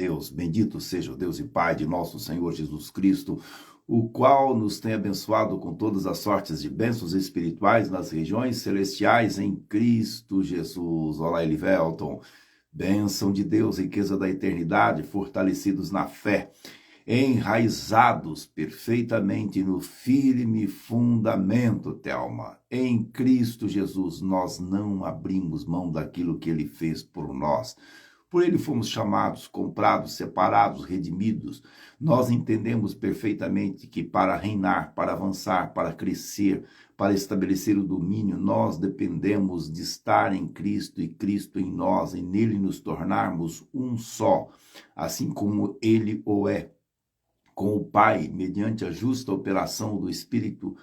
Deus, bendito seja o Deus e Pai de nosso Senhor Jesus Cristo, o qual nos tem abençoado com todas as sortes de bênçãos espirituais nas regiões celestiais em Cristo Jesus. Olá, Elivelton, bênção de Deus, riqueza da eternidade, fortalecidos na fé, enraizados perfeitamente no firme fundamento, Thelma. Em Cristo Jesus, nós não abrimos mão daquilo que Ele fez por nós. Por Ele fomos chamados, comprados, separados, redimidos. Nós entendemos perfeitamente que para reinar, para avançar, para crescer, para estabelecer o domínio, nós dependemos de estar em Cristo e Cristo em nós, e nele nos tornarmos um só, assim como Ele o é, com o Pai, mediante a justa operação do Espírito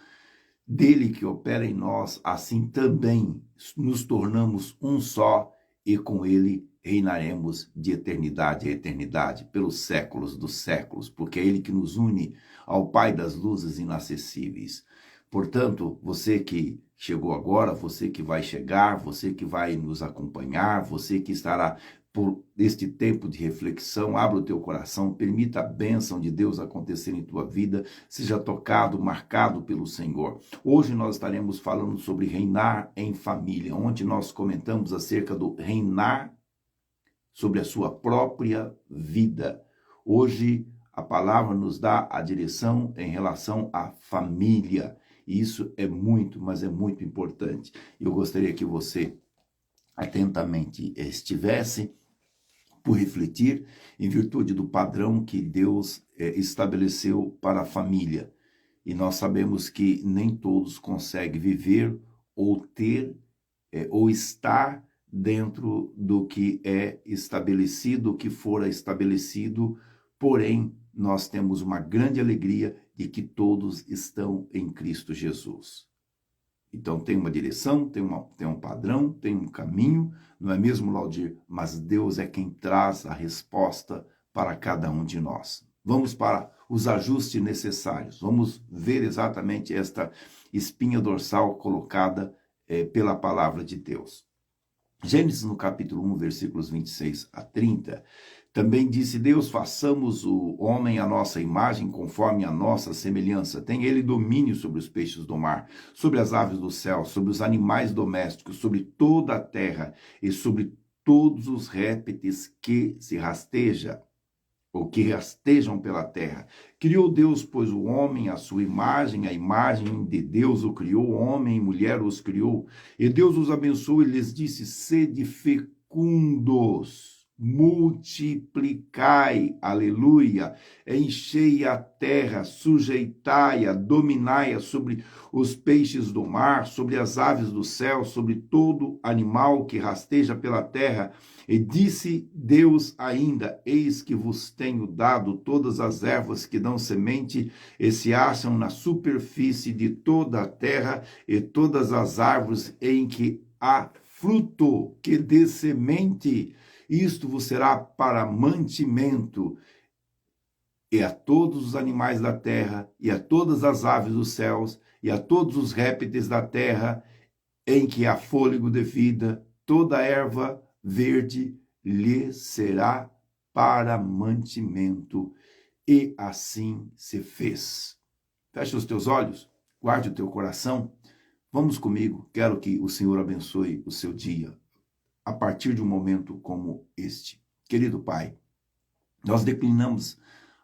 dele que opera em nós, assim também nos tornamos um só e com Ele reinaremos de eternidade a eternidade, pelos séculos dos séculos, porque é Ele que nos une ao Pai das luzes inacessíveis. Portanto, você que chegou agora, você que vai chegar, você que vai nos acompanhar, você que estará por este tempo de reflexão, abra o teu coração, permita a bênção de Deus acontecer em tua vida, seja tocado, marcado pelo Senhor. Hoje nós estaremos falando sobre reinar em família, onde nós comentamos acerca do reinar sobre a sua própria vida. Hoje a palavra nos dá a direção em relação à família, e isso é muito, mas é muito importante. Eu gostaria que você atentamente estivesse por refletir em virtude do padrão que Deus estabeleceu para a família. E nós sabemos que nem todos conseguem viver ou ter ou estar dentro do que é estabelecido, o que fora estabelecido, porém nós temos uma grande alegria de que todos estão em Cristo Jesus. Então tem uma direção, tem um padrão, tem um caminho, não é mesmo, Laudir? Mas Deus é quem traz a resposta para cada um de nós. Vamos para os ajustes necessários, vamos ver exatamente esta espinha dorsal colocada pela palavra de Deus. Gênesis no capítulo 1, versículos 26 a 30, também disse Deus, façamos o homem à nossa imagem, conforme a nossa semelhança. Tem ele domínio sobre os peixes do mar, sobre as aves do céu, sobre os animais domésticos, sobre toda a terra e sobre todos os répteis que se rastejam, ou que rastejam pela terra. Criou Deus, pois, o homem à sua imagem, a imagem de Deus o criou, homem e mulher os criou. E Deus os abençoou e lhes disse, sede fecundos, multiplicai, aleluia, enchei a terra, sujeitai-a, dominai-a sobre os peixes do mar, sobre as aves do céu, sobre todo animal que rasteja pela terra. E disse Deus ainda, eis que vos tenho dado todas as ervas que dão semente e se acham na superfície de toda a terra, e todas as árvores em que há fruto que dê semente, isto vos será para mantimento, e a todos os animais da terra, e a todas as aves dos céus, e a todos os répteis da terra, em que há fôlego de vida, toda erva verde lhe será para mantimento. E assim se fez. Fecha os teus olhos, guarde o teu coração. Vamos comigo, quero que o Senhor abençoe o seu dia a partir de um momento como este. Querido Pai, nós declinamos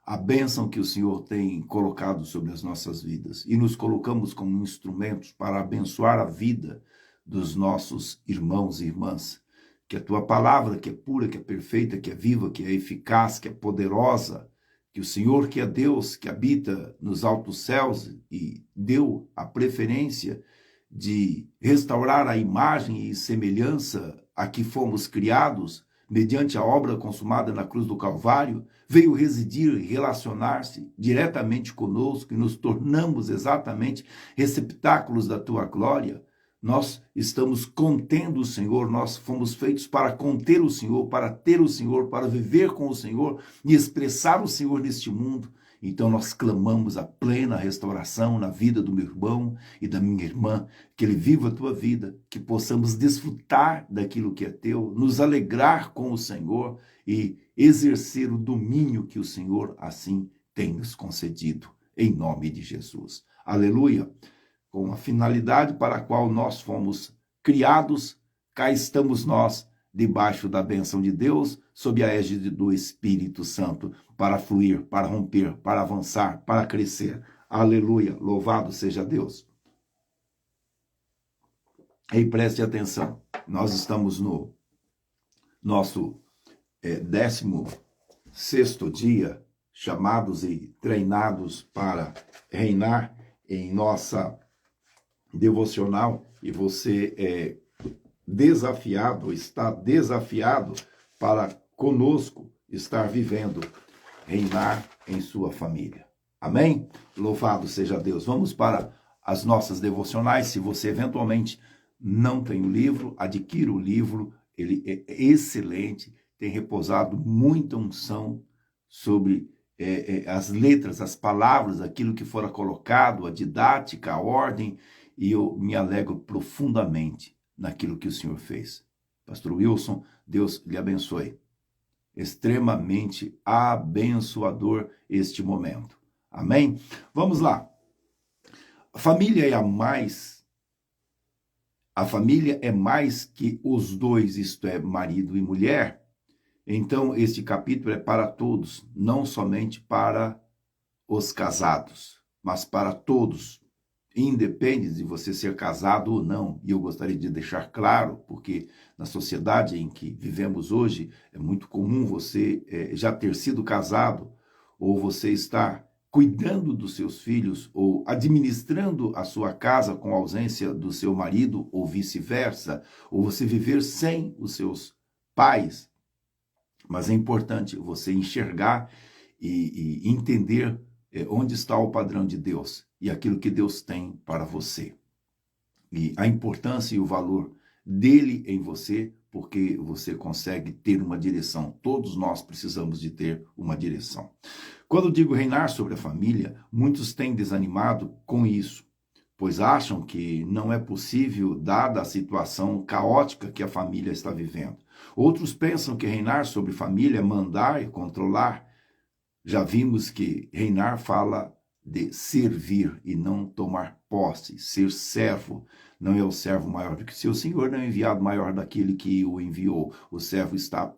a bênção que o Senhor tem colocado sobre as nossas vidas e nos colocamos como instrumentos para abençoar a vida dos nossos irmãos e irmãs. Que a Tua palavra, que é pura, que é perfeita, que é viva, que é eficaz, que é poderosa, que o Senhor, que é Deus, que habita nos altos céus e deu a preferência de restaurar a imagem e semelhança a que fomos criados, mediante a obra consumada na cruz do Calvário, veio residir e relacionar-se diretamente conosco e nos tornamos exatamente receptáculos da Tua glória. Nós estamos contendo o Senhor, nós fomos feitos para conter o Senhor, para ter o Senhor, para viver com o Senhor e expressar o Senhor neste mundo. Então nós clamamos a plena restauração na vida do meu irmão e da minha irmã, que ele viva a tua vida, que possamos desfrutar daquilo que é teu, nos alegrar com o Senhor e exercer o domínio que o Senhor assim tem nos concedido, em nome de Jesus. Aleluia! Com a finalidade para a qual nós fomos criados, cá estamos nós, debaixo da bênção de Deus, sob a égide do Espírito Santo, para fluir, para romper, para avançar, para crescer. Aleluia! Louvado seja Deus! E preste atenção, nós estamos no nosso 16º dia, chamados e treinados para reinar em nossa devocional, e você é desafiado, está desafiado para conosco estar vivendo, reinar em sua família. Amém? Louvado seja Deus. Vamos para as nossas devocionais. Se você eventualmente não tem o livro, adquira o livro, ele é excelente, tem repousado muita unção sobre as letras, as palavras, aquilo que fora colocado, a didática, a ordem, e eu me alegro profundamente naquilo que o Senhor fez. Pastor Wilson, Deus lhe abençoe. Extremamente abençoador este momento. Amém? Vamos lá. A família é mais que os dois, isto é, marido e mulher. Então, este capítulo é para todos, não somente para os casados, mas para todos, independe de você ser casado ou não. E eu gostaria de deixar claro, porque na sociedade em que vivemos hoje, é muito comum você já ter sido casado, ou você estar cuidando dos seus filhos, ou administrando a sua casa com a ausência do seu marido, ou vice-versa, ou você viver sem os seus pais. Mas é importante você enxergar e entender onde está o padrão de Deus e aquilo que Deus tem para você. E a importância e o valor dele em você, porque você consegue ter uma direção. Todos nós precisamos de ter uma direção. Quando digo reinar sobre a família, muitos têm desanimado com isso, pois acham que não é possível, dada a situação caótica que a família está vivendo. Outros pensam que reinar sobre família é mandar e controlar. Já vimos que reinar fala de servir e não tomar posse, ser servo. Não é o servo maior do que seu senhor, não é enviado maior daquele que o enviou. O servo está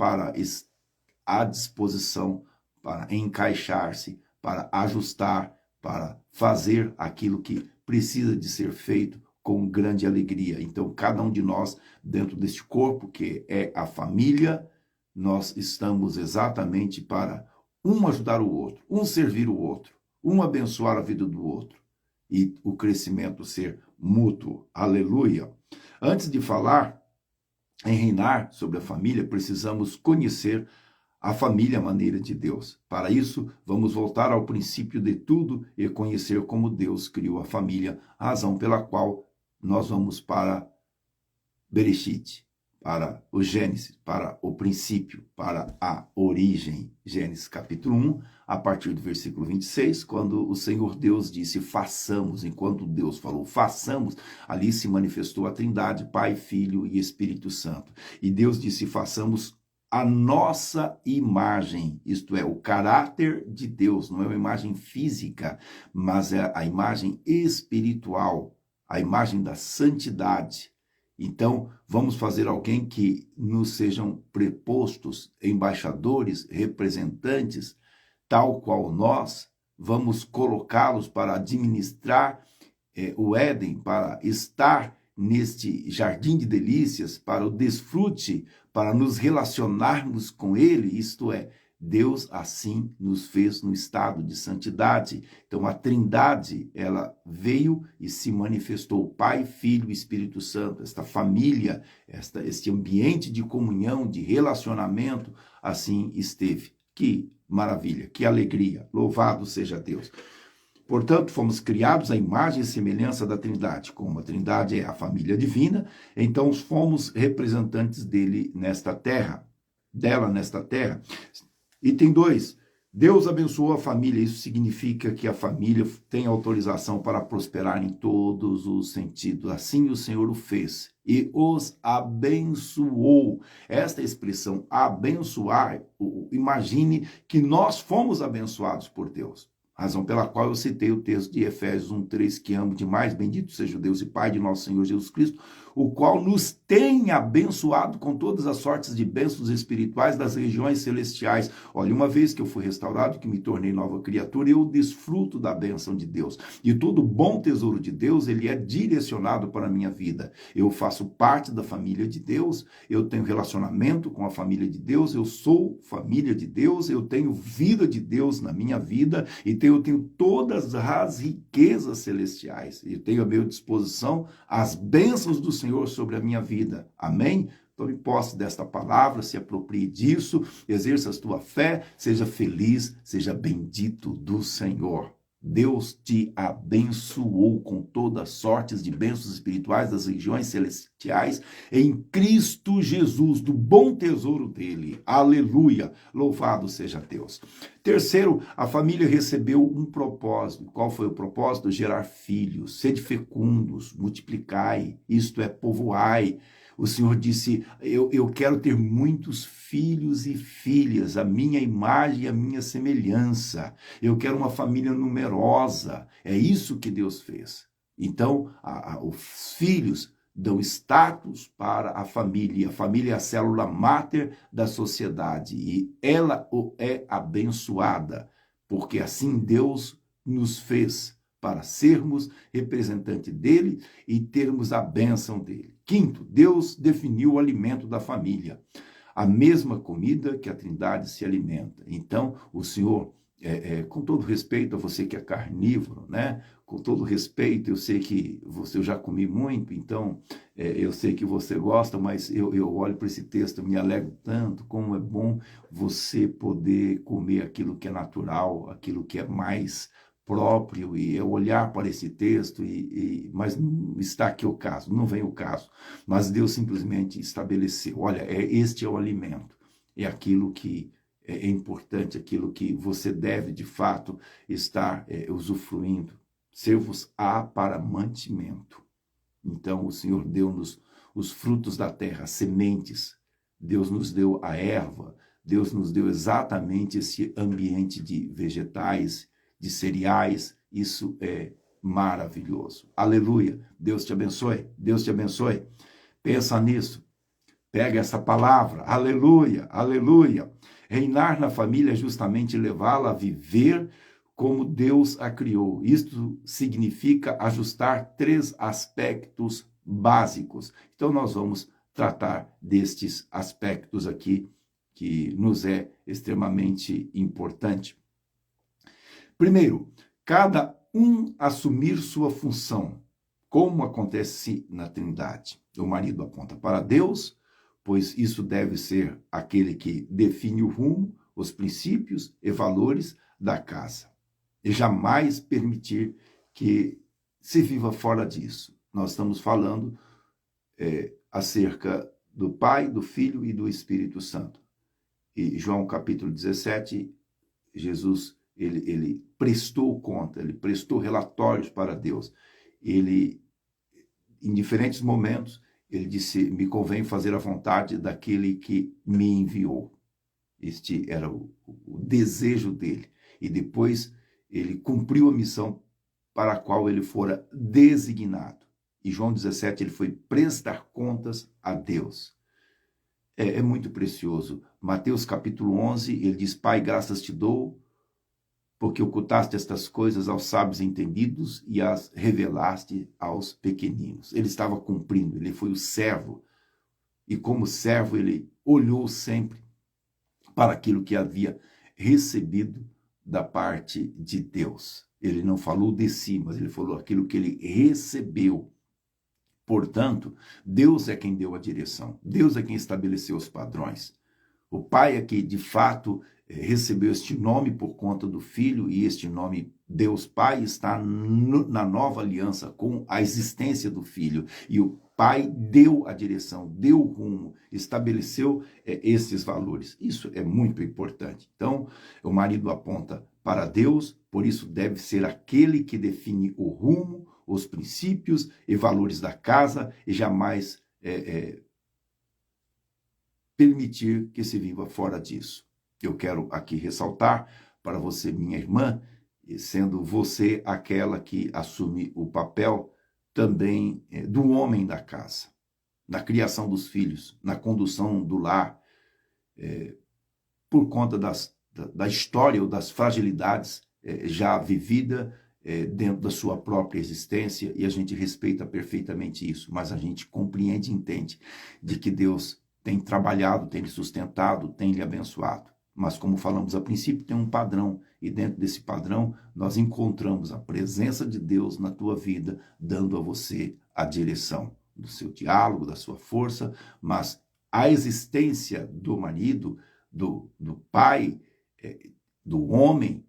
à disposição para encaixar-se, para ajustar, para fazer aquilo que precisa de ser feito com grande alegria. Então, cada um de nós, dentro deste corpo, que é a família, nós estamos exatamente para um ajudar o outro, um servir o outro, um abençoar a vida do outro e o crescimento ser mútuo. Aleluia! Antes de falar em reinar sobre a família, precisamos conhecer a família, a maneira de Deus. Para isso, vamos voltar ao princípio de tudo e conhecer como Deus criou a família, a razão pela qual nós vamos para Bereshit, para o Gênesis, para o princípio, para a origem. Gênesis capítulo 1, a partir do versículo 26, quando o Senhor Deus disse, façamos, enquanto Deus falou, façamos, ali se manifestou a Trindade, Pai, Filho e Espírito Santo. E Deus disse, façamos a nossa imagem, isto é, o caráter de Deus, não é uma imagem física, mas é a imagem espiritual, a imagem da santidade. Então, vamos fazer alguém que nos sejam prepostos, embaixadores, representantes, tal qual nós, vamos colocá-los para administrar o Éden, para estar neste jardim de delícias, para o desfrute, para nos relacionarmos com ele, isto é, Deus assim nos fez no estado de santidade. Então a Trindade, ela veio e se manifestou, Pai, Filho e Espírito Santo, esta família, este ambiente de comunhão, de relacionamento, assim esteve. Que maravilha, que alegria, louvado seja Deus. Portanto, fomos criados à imagem e semelhança da Trindade. Como a Trindade é a família divina, então fomos representantes dele nesta terra, dela nesta terra. Item 2, Deus abençoou a família, isso significa que a família tem autorização para prosperar em todos os sentidos. Assim o Senhor o fez e os abençoou. Esta expressão abençoar, imagine que nós fomos abençoados por Deus. Razão pela qual eu citei o texto de Efésios 1:3, que amo demais, bendito seja o Deus e Pai de nosso Senhor Jesus Cristo, o qual nos tem abençoado com todas as sortes de bênçãos espirituais das regiões celestiais. Olha, uma vez que eu fui restaurado, que me tornei nova criatura, eu desfruto da bênção de Deus. E todo bom tesouro de Deus, ele é direcionado para a minha vida. Eu faço parte da família de Deus, eu tenho relacionamento com a família de Deus, eu sou família de Deus, eu tenho vida de Deus na minha vida, e eu tenho todas as riquezas celestiais. Eu tenho à minha disposição as bênçãos do Senhor sobre a minha vida. Amém? Tome posse desta palavra, se aproprie disso, exerça a tua fé, seja feliz, seja bendito do Senhor. Deus te abençoou com todas sortes de bênçãos espirituais das regiões celestiais em Cristo Jesus, do bom tesouro dele. Aleluia! Louvado seja Deus. Terceiro, a família recebeu um propósito. Qual foi o propósito? Gerar filhos, sede fecundos, multiplicai, isto é, povoai. O Senhor disse, eu quero ter muitos filhos e filhas, a minha imagem e a minha semelhança. Eu quero uma família numerosa. É isso que Deus fez. Então, os filhos dão status para a família. A família é a célula máter da sociedade e ela é abençoada, porque assim Deus nos fez para sermos representante dele e termos a bênção dele. Quinto, Deus definiu o alimento da família. A mesma comida que a Trindade se alimenta. Então, o Senhor, com todo respeito a você que é carnívoro, né? Com todo respeito, eu sei que eu já comi muito, então eu sei que você gosta, mas eu olho para esse texto, me alegro tanto, como é bom você poder comer aquilo que é natural, aquilo que é mais próprio, e eu olhar para esse texto, mas não está aqui o caso, não vem o caso, mas Deus simplesmente estabeleceu, olha, este é o alimento, é aquilo que é importante, aquilo que você deve de fato estar usufruindo, ser-vos-á para mantimento. Então o Senhor deu-nos os frutos da terra, as sementes, Deus nos deu a erva, Deus nos deu exatamente esse ambiente de vegetais, de cereais, isso é maravilhoso. Aleluia. Deus te abençoe. Deus te abençoe. Pensa nisso. Pega essa palavra. Aleluia. Aleluia. Reinar na família é justamente levá-la a viver como Deus a criou. Isto significa ajustar 3 aspectos básicos. Então nós vamos tratar destes aspectos aqui que nos é extremamente importante. Primeiro, cada um assumir sua função, como acontece na Trindade. O marido aponta para Deus, pois isso deve ser aquele que define o rumo, os princípios e valores da casa. E jamais permitir que se viva fora disso. Nós estamos falando acerca do Pai, do Filho e do Espírito Santo. E João capítulo 17, Jesus ele prestou conta, ele prestou relatórios para Deus. Ele, em diferentes momentos, ele disse, me convém fazer a vontade daquele que me enviou. Este era o desejo dele. E depois ele cumpriu a missão para a qual ele fora designado. E João 17, ele foi prestar contas a Deus. É muito precioso. Mateus capítulo 11, ele diz, Pai, graças te dou, porque ocultaste estas coisas aos sábios entendidos e as revelaste aos pequeninos. Ele estava cumprindo, ele foi o servo. E como servo, ele olhou sempre para aquilo que havia recebido da parte de Deus. Ele não falou de si, mas ele falou aquilo que ele recebeu. Portanto, Deus é quem deu a direção. Deus é quem estabeleceu os padrões. O Pai é que, de fato, recebeu este nome por conta do Filho, e este nome, Deus Pai, está na nova aliança com a existência do Filho. E pai deu a direção, deu o rumo, estabeleceu esses valores. Isso é muito importante. Então, o marido aponta para Deus, por isso deve ser aquele que define o rumo, os princípios e valores da casa e jamais permitir que se viva fora disso. Eu quero aqui ressaltar para você, minha irmã, sendo você aquela que assume o papel também do homem da casa, na criação dos filhos, na condução do lar, por conta da história ou das fragilidades já vivida dentro da sua própria existência, e a gente respeita perfeitamente isso, mas a gente compreende e entende de que Deus tem trabalhado, tem lhe sustentado, tem lhe abençoado. Mas, como falamos a princípio, tem um padrão, e dentro desse padrão nós encontramos a presença de Deus na tua vida, dando a você a direção do seu diálogo, da sua força, mas a existência do marido, do pai, do homem,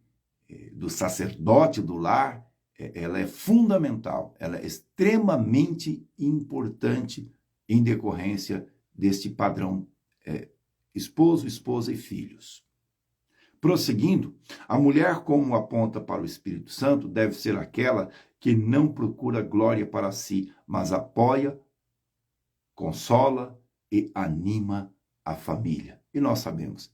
do sacerdote do lar, ela é fundamental, ela é extremamente importante em decorrência deste padrão esposo, esposa e filhos. Prosseguindo, a mulher, como aponta para o Espírito Santo, deve ser aquela que não procura glória para si, mas apoia, consola e anima a família. E nós sabemos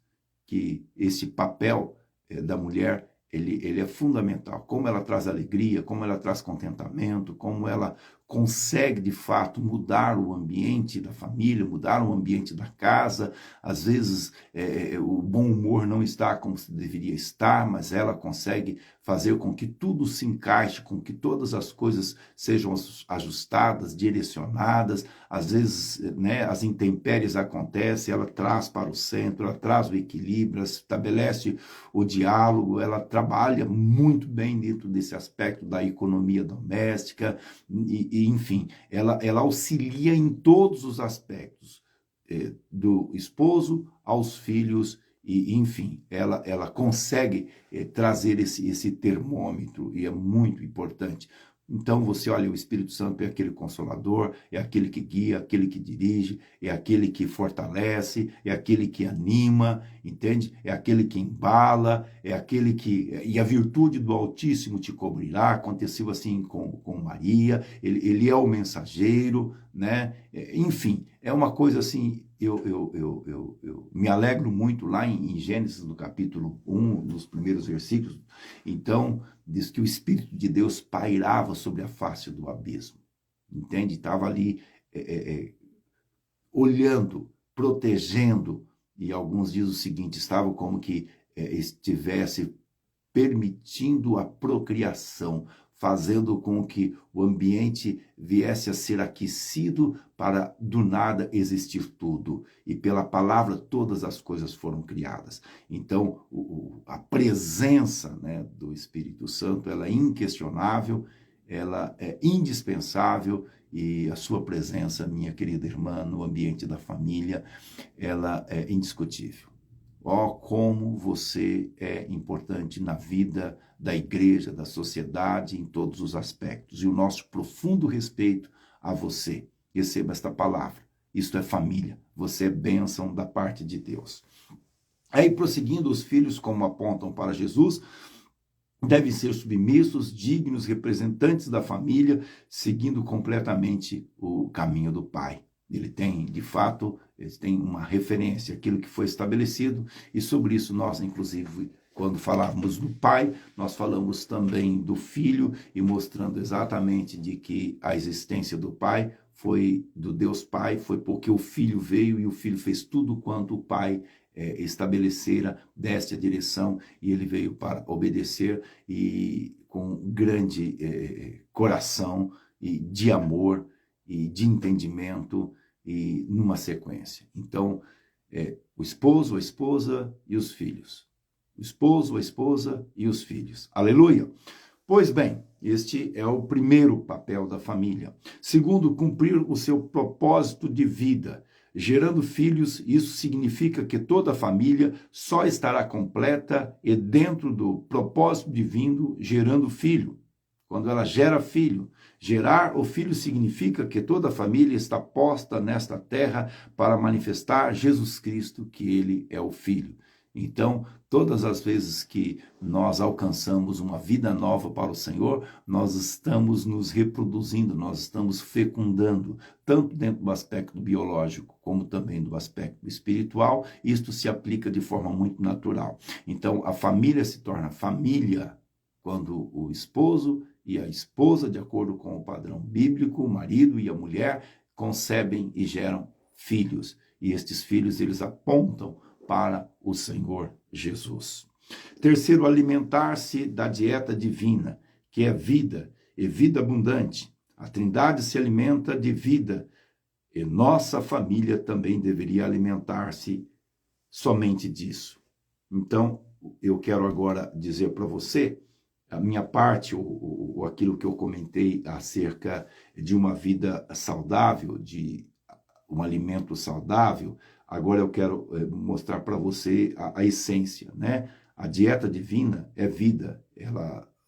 que esse papel da mulher, ele é fundamental. Como ela traz alegria, como ela traz contentamento, como ela consegue, de fato, mudar o ambiente da família, mudar o ambiente da casa. Às vezes, o bom humor não está como se deveria estar, mas ela consegue fazer com que tudo se encaixe, com que todas as coisas sejam ajustadas, direcionadas. Às vezes, as intempéries acontecem, ela traz para o centro, ela traz o equilíbrio, ela estabelece o diálogo, ela trabalha muito bem dentro desse aspecto da economia doméstica, e enfim, ela auxilia em todos os aspectos, do esposo aos filhos, e enfim, ela consegue trazer esse termômetro, e é muito importante. Então você olha, o Espírito Santo é aquele consolador, é aquele que guia, aquele que dirige, é aquele que fortalece, é aquele que anima, entende? É aquele que embala, é aquele que... E a virtude do Altíssimo te cobrirá. Aconteceu assim com Maria, ele é o mensageiro, né? Enfim, é uma coisa assim... Eu me alegro muito lá em Gênesis, no capítulo 1, nos primeiros versículos. Então, diz que o Espírito de Deus pairava sobre a face do abismo. Entende? Estava ali olhando, protegendo, e alguns dizem o seguinte, estava como que estivesse permitindo a procriação, fazendo com que o ambiente viesse a ser aquecido para do nada existir tudo. E pela palavra todas as coisas foram criadas. Então, a presença, do Espírito Santo, ela é inquestionável, ela é indispensável, e a sua presença, minha querida irmã, no ambiente da família, ela é indiscutível. Como você é importante na vida da igreja, da sociedade, em todos os aspectos. E o nosso profundo respeito a você. Receba esta palavra. Isto é família. Você é bênção da parte de Deus. Aí, prosseguindo, os filhos, como apontam para Jesus, devem ser submissos, dignos, representantes da família, seguindo completamente o caminho do Pai. Ele tem, de fato, eles têm uma referência, aquilo que foi estabelecido, e sobre isso nós, inclusive, quando falamos do Pai, nós falamos também do Filho, e mostrando exatamente de que a existência do Pai foi do Deus Pai, foi porque o Filho veio e o Filho fez tudo quanto o Pai estabelecera, deste a direção, e ele veio para obedecer, e com grande coração e de amor e de entendimento, e numa sequência. Então, o esposo, a esposa e os filhos. O esposo, a esposa e os filhos. Aleluia! Pois bem, este é o primeiro papel da família. Segundo, cumprir o seu propósito de vida, gerando filhos. Isso significa que toda a família só estará completa e dentro do propósito divino, gerando filho. Quando ela gera filho, Gerar o Filho significa que toda a família está posta nesta terra para manifestar Jesus Cristo, que ele é o Filho. Então, todas as vezes que nós alcançamos uma vida nova para o Senhor, nós estamos nos reproduzindo, nós estamos fecundando, tanto dentro do aspecto biológico, como também do aspecto espiritual. Isto se aplica de forma muito natural. Então, a família se torna família quando o esposo e a esposa, de acordo com o padrão bíblico, o marido e a mulher, concebem e geram filhos. E estes filhos, eles apontam para o Senhor Jesus. Terceiro, alimentar-se da dieta divina, que é vida e vida abundante. A Trindade se alimenta de vida e nossa família também deveria alimentar-se somente disso. Então, eu quero agora dizer para você a minha parte, ou aquilo que eu comentei acerca de uma vida saudável, de um alimento saudável. Agora eu quero mostrar para você a essência, né? A dieta divina é vida.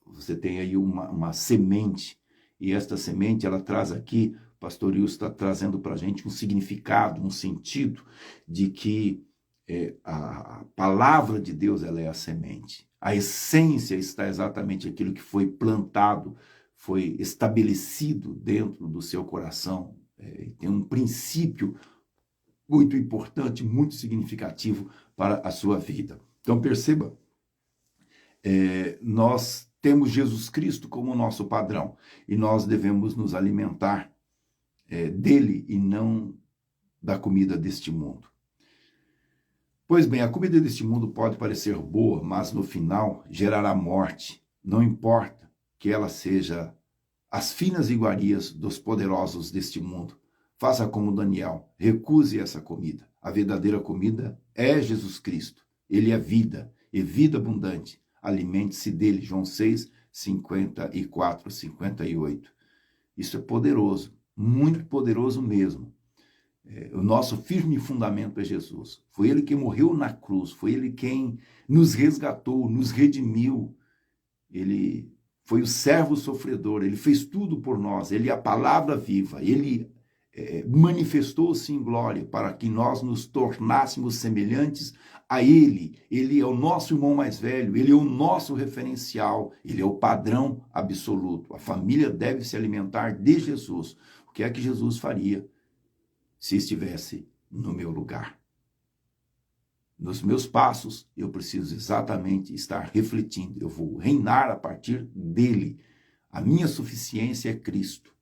Você tem aí uma semente, e esta semente, ela traz aqui, o pastor Wilson está trazendo para a gente um significado, um sentido de que a palavra de Deus, ela é a semente. A essência está exatamente aquilo que foi plantado, foi estabelecido dentro do seu coração. Tem um princípio muito importante, muito significativo para a sua vida. Então perceba, nós temos Jesus Cristo como nosso padrão e nós devemos nos alimentar dele e não da comida deste mundo. Pois bem, a comida deste mundo pode parecer boa, mas no final gerará morte. Não importa que ela seja as finas iguarias dos poderosos deste mundo. Faça como Daniel, recuse essa comida. A verdadeira comida é Jesus Cristo. Ele é vida e vida abundante. Alimente-se dele. João 6, 54, 58. Isso é poderoso, muito poderoso mesmo. O nosso firme fundamento é Jesus. Foi ele que morreu na cruz, foi ele quem nos resgatou, nos redimiu. Ele foi o servo sofredor, ele fez tudo por nós, ele é a palavra viva, ele manifestou-se em glória para que nós nos tornássemos semelhantes a ele. Ele é o nosso irmão mais velho, ele é o nosso referencial, ele é o padrão absoluto. A família deve se alimentar de Jesus. O que é que Jesus faria se estivesse no meu lugar? Nos meus passos, eu preciso exatamente estar refletindo. Eu vou reinar a partir dele. A minha suficiência é Cristo.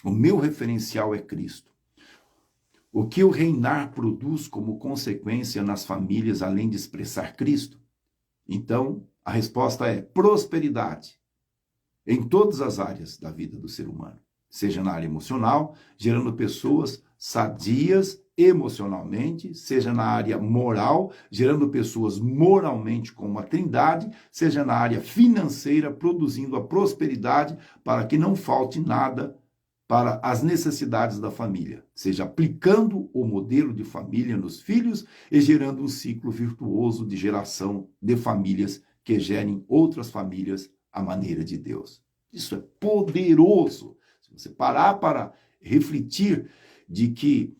O meu referencial é Cristo. O que o reinar produz como consequência nas famílias, além de expressar Cristo? Então, a resposta é prosperidade em todas as áreas da vida do ser humano. Seja na área emocional, gerando pessoas sadias emocionalmente, seja na área moral, gerando pessoas moralmente como a Trindade, seja na área financeira, produzindo a prosperidade para que não falte nada para as necessidades da família, seja aplicando o modelo de família nos filhos e gerando um ciclo virtuoso de geração de famílias que gerem outras famílias à maneira de Deus. Isso é poderoso. Se você parar para refletir de que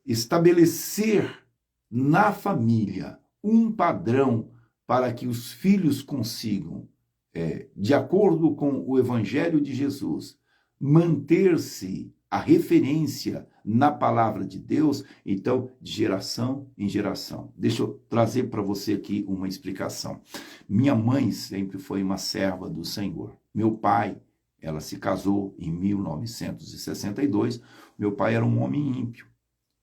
estabelecer na família um padrão para que os filhos consigam, de acordo com o Evangelho de Jesus, manter-se a referência na palavra de Deus, então, de geração em geração. Deixa eu trazer para você aqui uma explicação. Minha mãe sempre foi uma serva do Senhor. Meu pai, ela se casou em 1962. Meu pai era um homem ímpio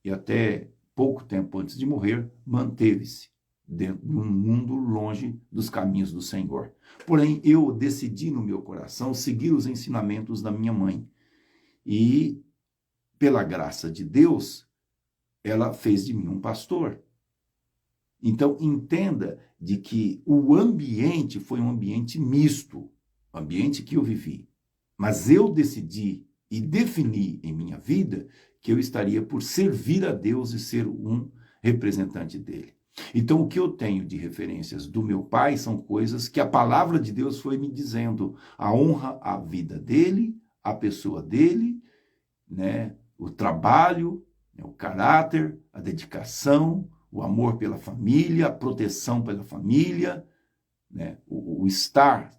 e até pouco tempo antes de morrer, manteve-se dentro de um mundo longe dos caminhos do Senhor. Porém, eu decidi no meu coração seguir os ensinamentos da minha mãe. E, pela graça de Deus, ela fez de mim um pastor. Então, entenda de que o ambiente foi um ambiente misto, o ambiente que eu vivi. Mas eu decidi e defini em minha vida que eu estaria por servir a Deus e ser um representante dele. Então, o que eu tenho de referências do meu pai são coisas que a palavra de Deus foi me dizendo. A honra à vida dele, a pessoa dele, né? O trabalho, né? O caráter, a dedicação, o amor pela família, a proteção pela família, né? O estar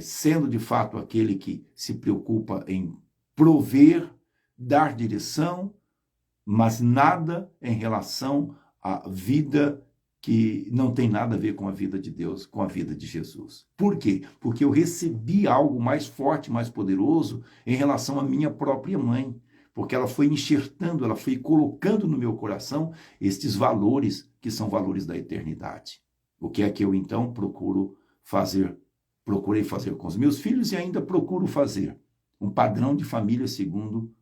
sendo de fato aquele que se preocupa em prover, dar direção, mas nada em relação à vida que não tem nada a ver com a vida de Deus, com a vida de Jesus. Por quê? Porque eu recebi algo mais forte, mais poderoso em relação à minha própria mãe, porque ela foi enxertando, ela foi colocando no meu coração estes valores que são valores da eternidade. O que é que eu então procurei fazer com os meus filhos e ainda procuro fazer? Um padrão de família segundo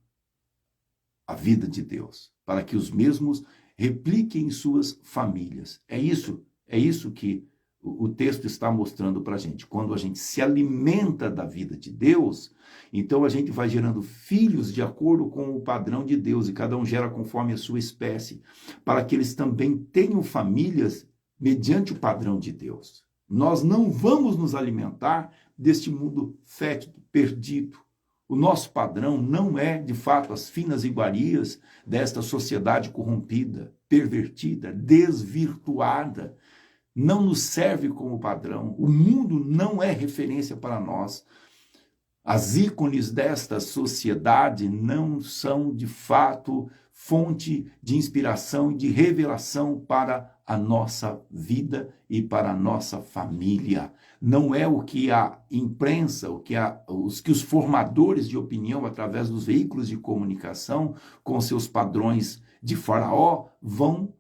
a vida de Deus, para que os mesmos repliquem em suas famílias. É isso que o texto está mostrando para a gente. Quando a gente se alimenta da vida de Deus, então a gente vai gerando filhos de acordo com o padrão de Deus, e cada um gera conforme a sua espécie, para que eles também tenham famílias mediante o padrão de Deus. Nós não vamos nos alimentar deste mundo fétido, perdido. O nosso padrão não é, de fato, as finas iguarias desta sociedade corrompida, pervertida, desvirtuada. Não nos serve como padrão. O mundo não é referência para nós. As ícones desta sociedade não são, de fato, fonte de inspiração e de revelação para a nossa vida e para a nossa família. Não é o que a imprensa, os formadores de opinião, através dos veículos de comunicação, com seus padrões de faraó, vão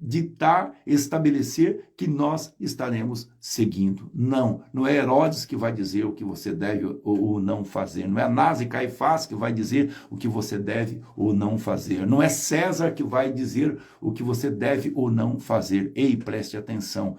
ditar, estabelecer que nós estaremos seguindo. Não é Herodes que vai dizer o que você deve ou não fazer. Não é Anás e Caifás que vai dizer o que você deve ou não fazer. Não é César que vai dizer o que você deve ou não fazer. Ei, preste atenção.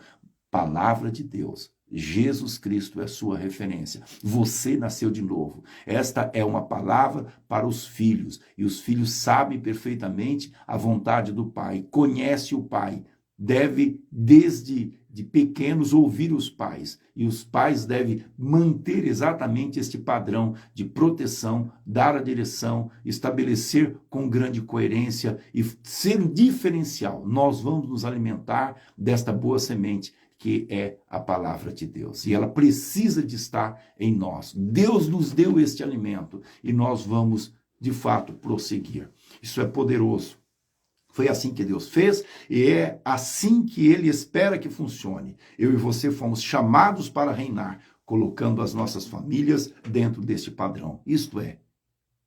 Palavra de Deus. Jesus Cristo é sua referência. Você nasceu de novo. Esta é uma palavra para os filhos. E os filhos sabem perfeitamente a vontade do Pai. Conhece o Pai. Deve, desde de pequenos, ouvir os pais. E os pais devem manter exatamente este padrão de proteção, dar a direção, estabelecer com grande coerência e ser um diferencial. Nós vamos nos alimentar desta boa semente, que é a palavra de Deus. E ela precisa de estar em nós. Deus nos deu este alimento e nós vamos, de fato, prosseguir. Isso é poderoso. Foi assim que Deus fez e é assim que Ele espera que funcione. Eu e você fomos chamados para reinar, colocando as nossas famílias dentro deste padrão. Isto é,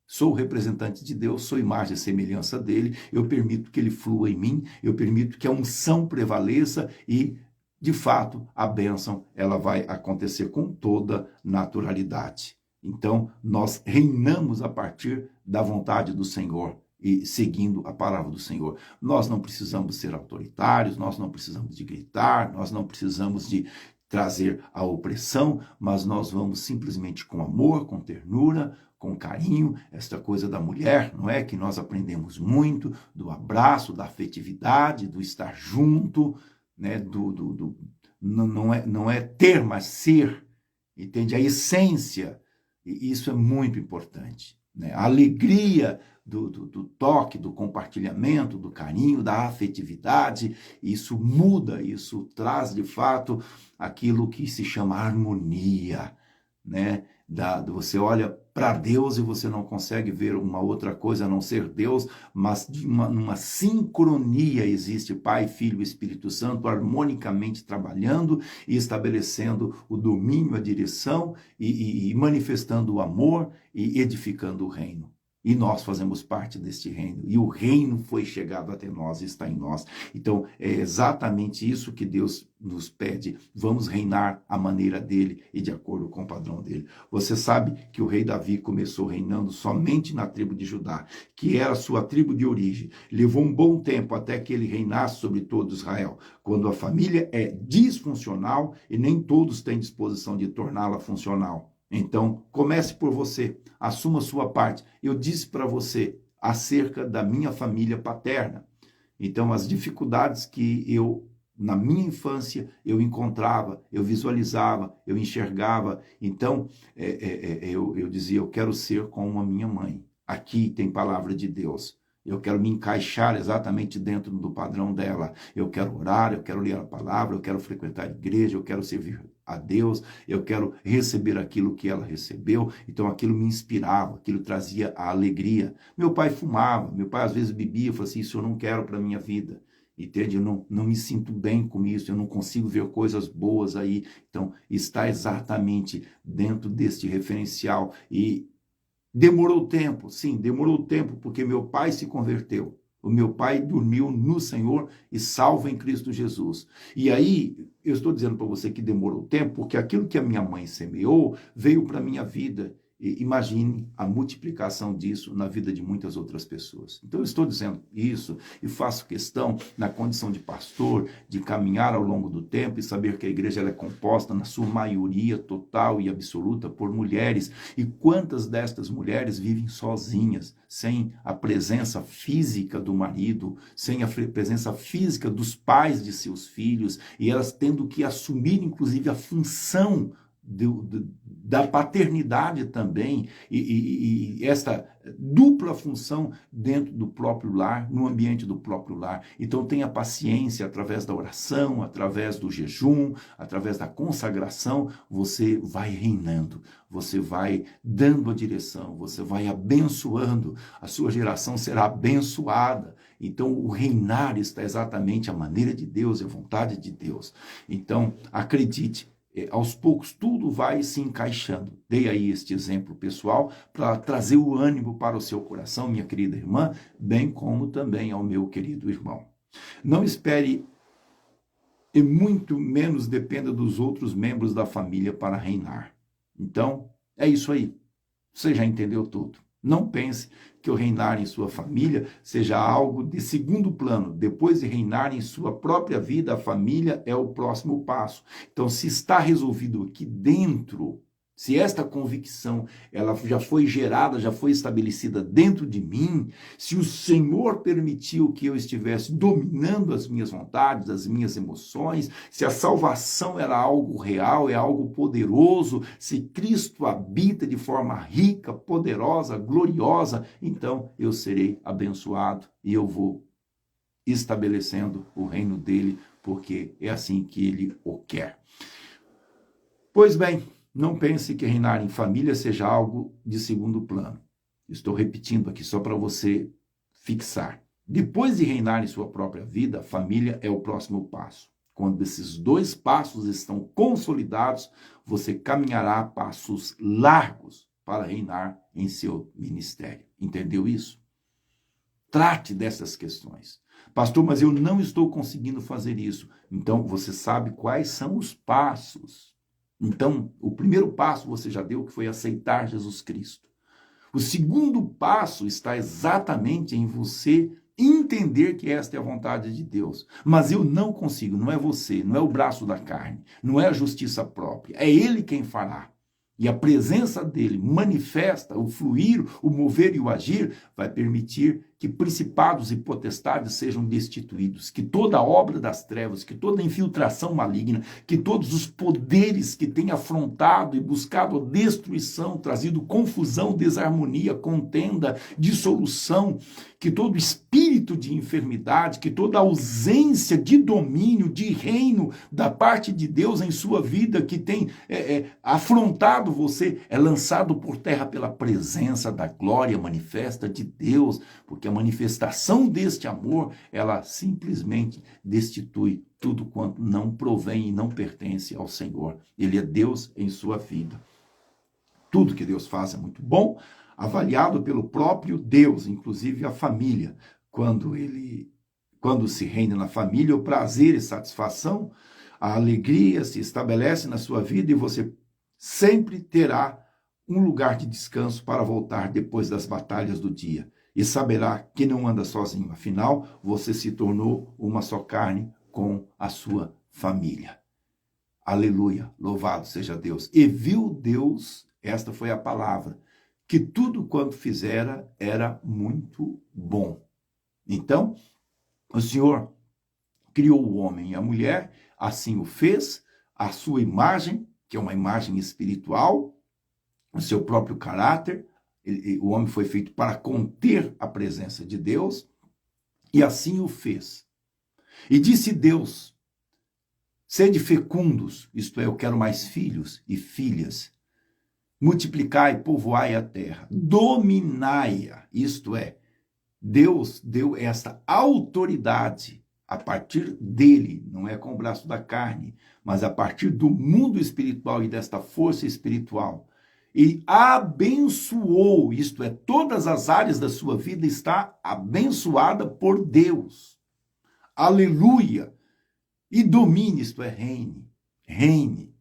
sou representante de Deus, sou imagem e semelhança dEle, eu permito que Ele flua em mim, eu permito que a unção prevaleça e, de fato, a bênção ela vai acontecer com toda naturalidade. Então, nós reinamos a partir da vontade do Senhor e seguindo a palavra do Senhor. Nós não precisamos ser autoritários, nós não precisamos de gritar, nós não precisamos de trazer a opressão, mas nós vamos simplesmente com amor, com ternura, com carinho, esta coisa da mulher, não é? Que nós aprendemos muito, do abraço, da afetividade, do estar junto, né? Não é ter, mas ser, entende? A essência, e isso é muito importante, né? A alegria do toque, do compartilhamento, do carinho, da afetividade, isso muda, isso traz de fato aquilo que se chama harmonia, né? Você olha para Deus e você não consegue ver uma outra coisa a não ser Deus, mas numa sincronia existe Pai, Filho e Espírito Santo harmonicamente trabalhando e estabelecendo o domínio, a direção e manifestando o amor e edificando o reino. E nós fazemos parte deste reino. E o reino foi chegado até nós e está em nós. Então, é exatamente isso que Deus nos pede. Vamos reinar à maneira dele e de acordo com o padrão dele. Você sabe que o rei Davi começou reinando somente na tribo de Judá, que era a sua tribo de origem. Levou um bom tempo até que ele reinasse sobre todo Israel. Quando a família é disfuncional e nem todos têm disposição de torná-la funcional. Então, comece por você, assuma a sua parte. Eu disse para você acerca da minha família paterna. Então, as dificuldades que eu na minha infância, eu encontrava, eu visualizava, eu enxergava. Então, eu dizia, eu quero ser como a minha mãe. Aqui tem palavra de Deus. Eu quero me encaixar exatamente dentro do padrão dela. Eu quero orar, eu quero ler a palavra, eu quero frequentar a igreja, eu quero servir a Deus, eu quero receber aquilo que ela recebeu. Então aquilo me inspirava, aquilo trazia a alegria. Meu pai fumava, meu pai às vezes bebia, eu falei assim, isso eu não quero para a minha vida. Entende? Eu não me sinto bem com isso, eu não consigo ver coisas boas aí. Então está exatamente dentro deste referencial. E demorou tempo, sim, demorou tempo, porque meu pai se converteu. O meu pai dormiu no Senhor e salvo em Cristo Jesus. E aí, eu estou dizendo para você que demorou tempo, porque aquilo que a minha mãe semeou veio para a minha vida. E imagine a multiplicação disso na vida de muitas outras pessoas. Então, eu estou dizendo isso e faço questão, na condição de pastor, de caminhar ao longo do tempo e saber que a igreja ela é composta, na sua maioria total e absoluta, por mulheres. E quantas destas mulheres vivem sozinhas, sem a presença física do marido, sem a presença física dos pais de seus filhos, e elas tendo que assumir, inclusive, a função da paternidade também, e esta dupla função dentro do próprio lar, no ambiente do próprio lar. Então tenha paciência, através da oração, através do jejum, através da consagração, você vai reinando, você vai dando a direção, você vai abençoando, a sua geração será abençoada. Então o reinar está exatamente a maneira de Deus, a vontade de Deus. Então acredite, aos poucos tudo vai se encaixando. Dei aí este exemplo pessoal para trazer o ânimo para o seu coração, minha querida irmã, bem como também ao meu querido irmão. Não espere e muito menos dependa dos outros membros da família para reinar. Então, é isso aí. Você já entendeu tudo. Não pense que o reinar em sua família seja algo de segundo plano. Depois de reinar em sua própria vida, a família é o próximo passo. Então, se está resolvido aqui dentro, se esta convicção ela já foi gerada, já foi estabelecida dentro de mim, se o Senhor permitiu que eu estivesse dominando as minhas vontades, as minhas emoções, se a salvação era algo real, é algo poderoso, se Cristo habita de forma rica, poderosa, gloriosa, então eu serei abençoado e eu vou estabelecendo o reino dele, porque é assim que ele o quer. Pois bem, não pense que reinar em família seja algo de segundo plano. Estou repetindo aqui só para você fixar. Depois de reinar em sua própria vida, a família é o próximo passo. Quando esses dois passos estão consolidados, você caminhará a passos largos para reinar em seu ministério. Entendeu isso? Trate dessas questões. Pastor, mas eu não estou conseguindo fazer isso. Então, você sabe quais são os passos. Então, o primeiro passo você já deu, que foi aceitar Jesus Cristo. O segundo passo está exatamente em você entender que esta é a vontade de Deus. Mas eu não consigo, não é você, não é o braço da carne, não é a justiça própria, é Ele quem fará. E a presença dele manifesta, o fluir, o mover e o agir, vai permitir que principados e potestades sejam destituídos, que toda obra das trevas, que toda infiltração maligna, que todos os poderes que têm afrontado e buscado a destruição, trazido confusão, desarmonia, contenda, dissolução, que todo espírito de enfermidade, que toda ausência de domínio, de reino da parte de Deus em sua vida, que tem afrontado você, é lançado por terra pela presença da glória manifesta de Deus, porque a manifestação deste amor, ela simplesmente destitui tudo quanto não provém e não pertence ao Senhor. Ele é Deus em sua vida. Tudo que Deus faz é muito bom, avaliado pelo próprio Deus, inclusive a família. Quando se reina na família, o prazer e satisfação, a alegria se estabelece na sua vida e você sempre terá um lugar de descanso para voltar depois das batalhas do dia. E saberá que não anda sozinho, afinal, você se tornou uma só carne com a sua família. Aleluia, louvado seja Deus. E viu Deus, esta foi a palavra, que tudo quanto fizera era muito bom. Então, o Senhor criou o homem e a mulher, assim o fez, a sua imagem, que é uma imagem espiritual, o seu próprio caráter. O homem foi feito para conter a presença de Deus, e assim o fez. E disse Deus: sede fecundos, isto é, eu quero mais filhos e filhas, multiplicai, povoai a terra, dominai-a, isto é, Deus deu esta autoridade a partir dele, não é com o braço da carne, mas a partir do mundo espiritual e desta força espiritual. E abençoou, isto é, todas as áreas da sua vida está abençoada por Deus. Aleluia! E domine, isto é, reine, reine.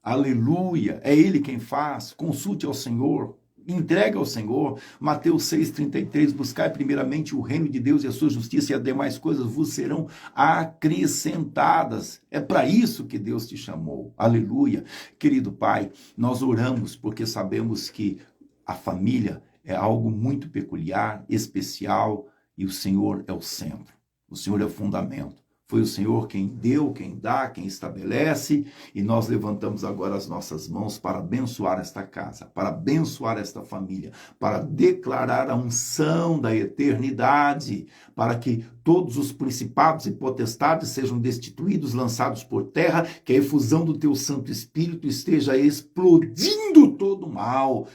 Aleluia! É Ele quem faz, consulte ao Senhor, entrega ao Senhor. Mateus 6,33, buscai primeiramente o reino de Deus e a sua justiça, e as demais coisas vos serão acrescentadas. É para isso que Deus te chamou. Aleluia. Querido Pai, nós oramos porque sabemos que a família é algo muito peculiar, especial, e o Senhor é o centro. O Senhor é o fundamento. Foi o Senhor quem deu, quem dá, quem estabelece, e nós levantamos agora as nossas mãos para abençoar esta casa, para abençoar esta família, para declarar a unção da eternidade, para que todos os principados e potestades sejam destituídos, lançados por terra, que a efusão do teu Santo Espírito esteja explodindo todo o mal,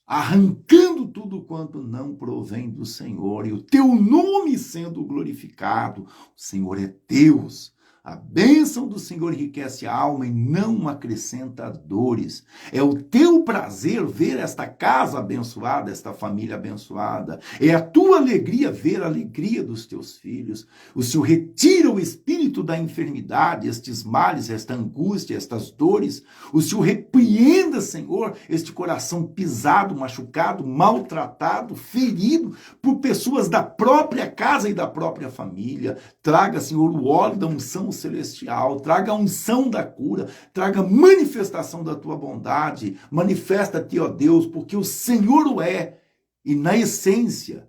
arrancando tudo quanto não provém do Senhor, e o teu nome sendo glorificado. O Senhor é Deus. A bênção do Senhor enriquece a alma e não acrescenta dores. É o teu prazer ver esta casa abençoada, esta família abençoada. É a tua alegria ver a alegria dos teus filhos. O Senhor retira o espírito da enfermidade, estes males, esta angústia, estas dores. O Senhor repreenda, Senhor, este coração pisado, machucado, maltratado, ferido por pessoas da própria casa e da própria família. Traga, Senhor, o óleo da unção celestial, traga a unção da cura, traga manifestação da tua bondade, manifesta-te, ó Deus, porque o Senhor o é, e na essência,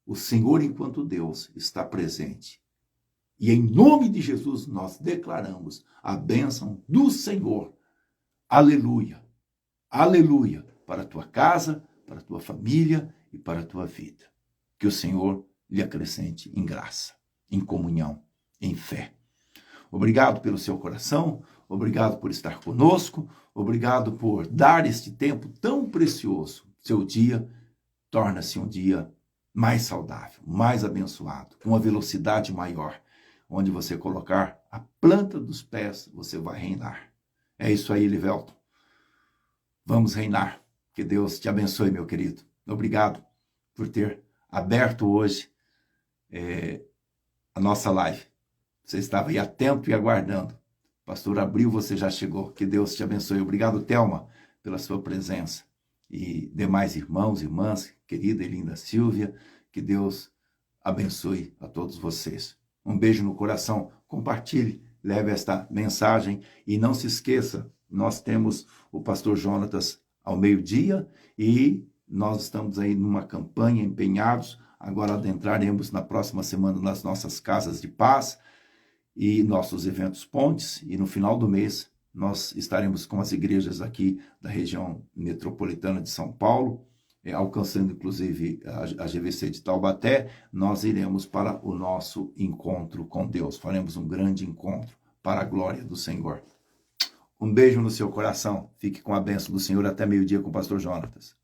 o Senhor enquanto Deus está presente. E em nome de Jesus nós declaramos a bênção do Senhor. Aleluia, aleluia, para a tua casa, para a tua família e para a tua vida. Que o Senhor lhe acrescente em graça, em comunhão, em fé. Obrigado pelo seu coração, obrigado por estar conosco, obrigado por dar este tempo tão precioso. Seu dia torna-se um dia mais saudável, mais abençoado, com uma velocidade maior. Onde você colocar a planta dos pés, você vai reinar. É isso aí, Livelton. Vamos reinar. Que Deus te abençoe, meu querido. Obrigado por ter aberto hoje a nossa live. Você estava aí atento e aguardando. Pastor Abril, você já chegou. Que Deus te abençoe. Obrigado, Thelma, pela sua presença. E demais irmãos, irmãs, querida e linda Silvia, que Deus abençoe a todos vocês. Um beijo no coração. Compartilhe, leve esta mensagem e não se esqueça, nós temos o pastor Jonatas ao meio-dia e nós estamos aí numa campanha empenhados. Agora adentraremos na próxima semana nas nossas casas de paz e nossos eventos pontes, e no final do mês nós estaremos com as igrejas aqui da região metropolitana de São Paulo, alcançando inclusive a GVC de Taubaté. Nós iremos para o nosso encontro com Deus, faremos um grande encontro para a glória do Senhor. Um beijo no seu coração, fique com a bênção do Senhor até meio-dia com o pastor Jonatas.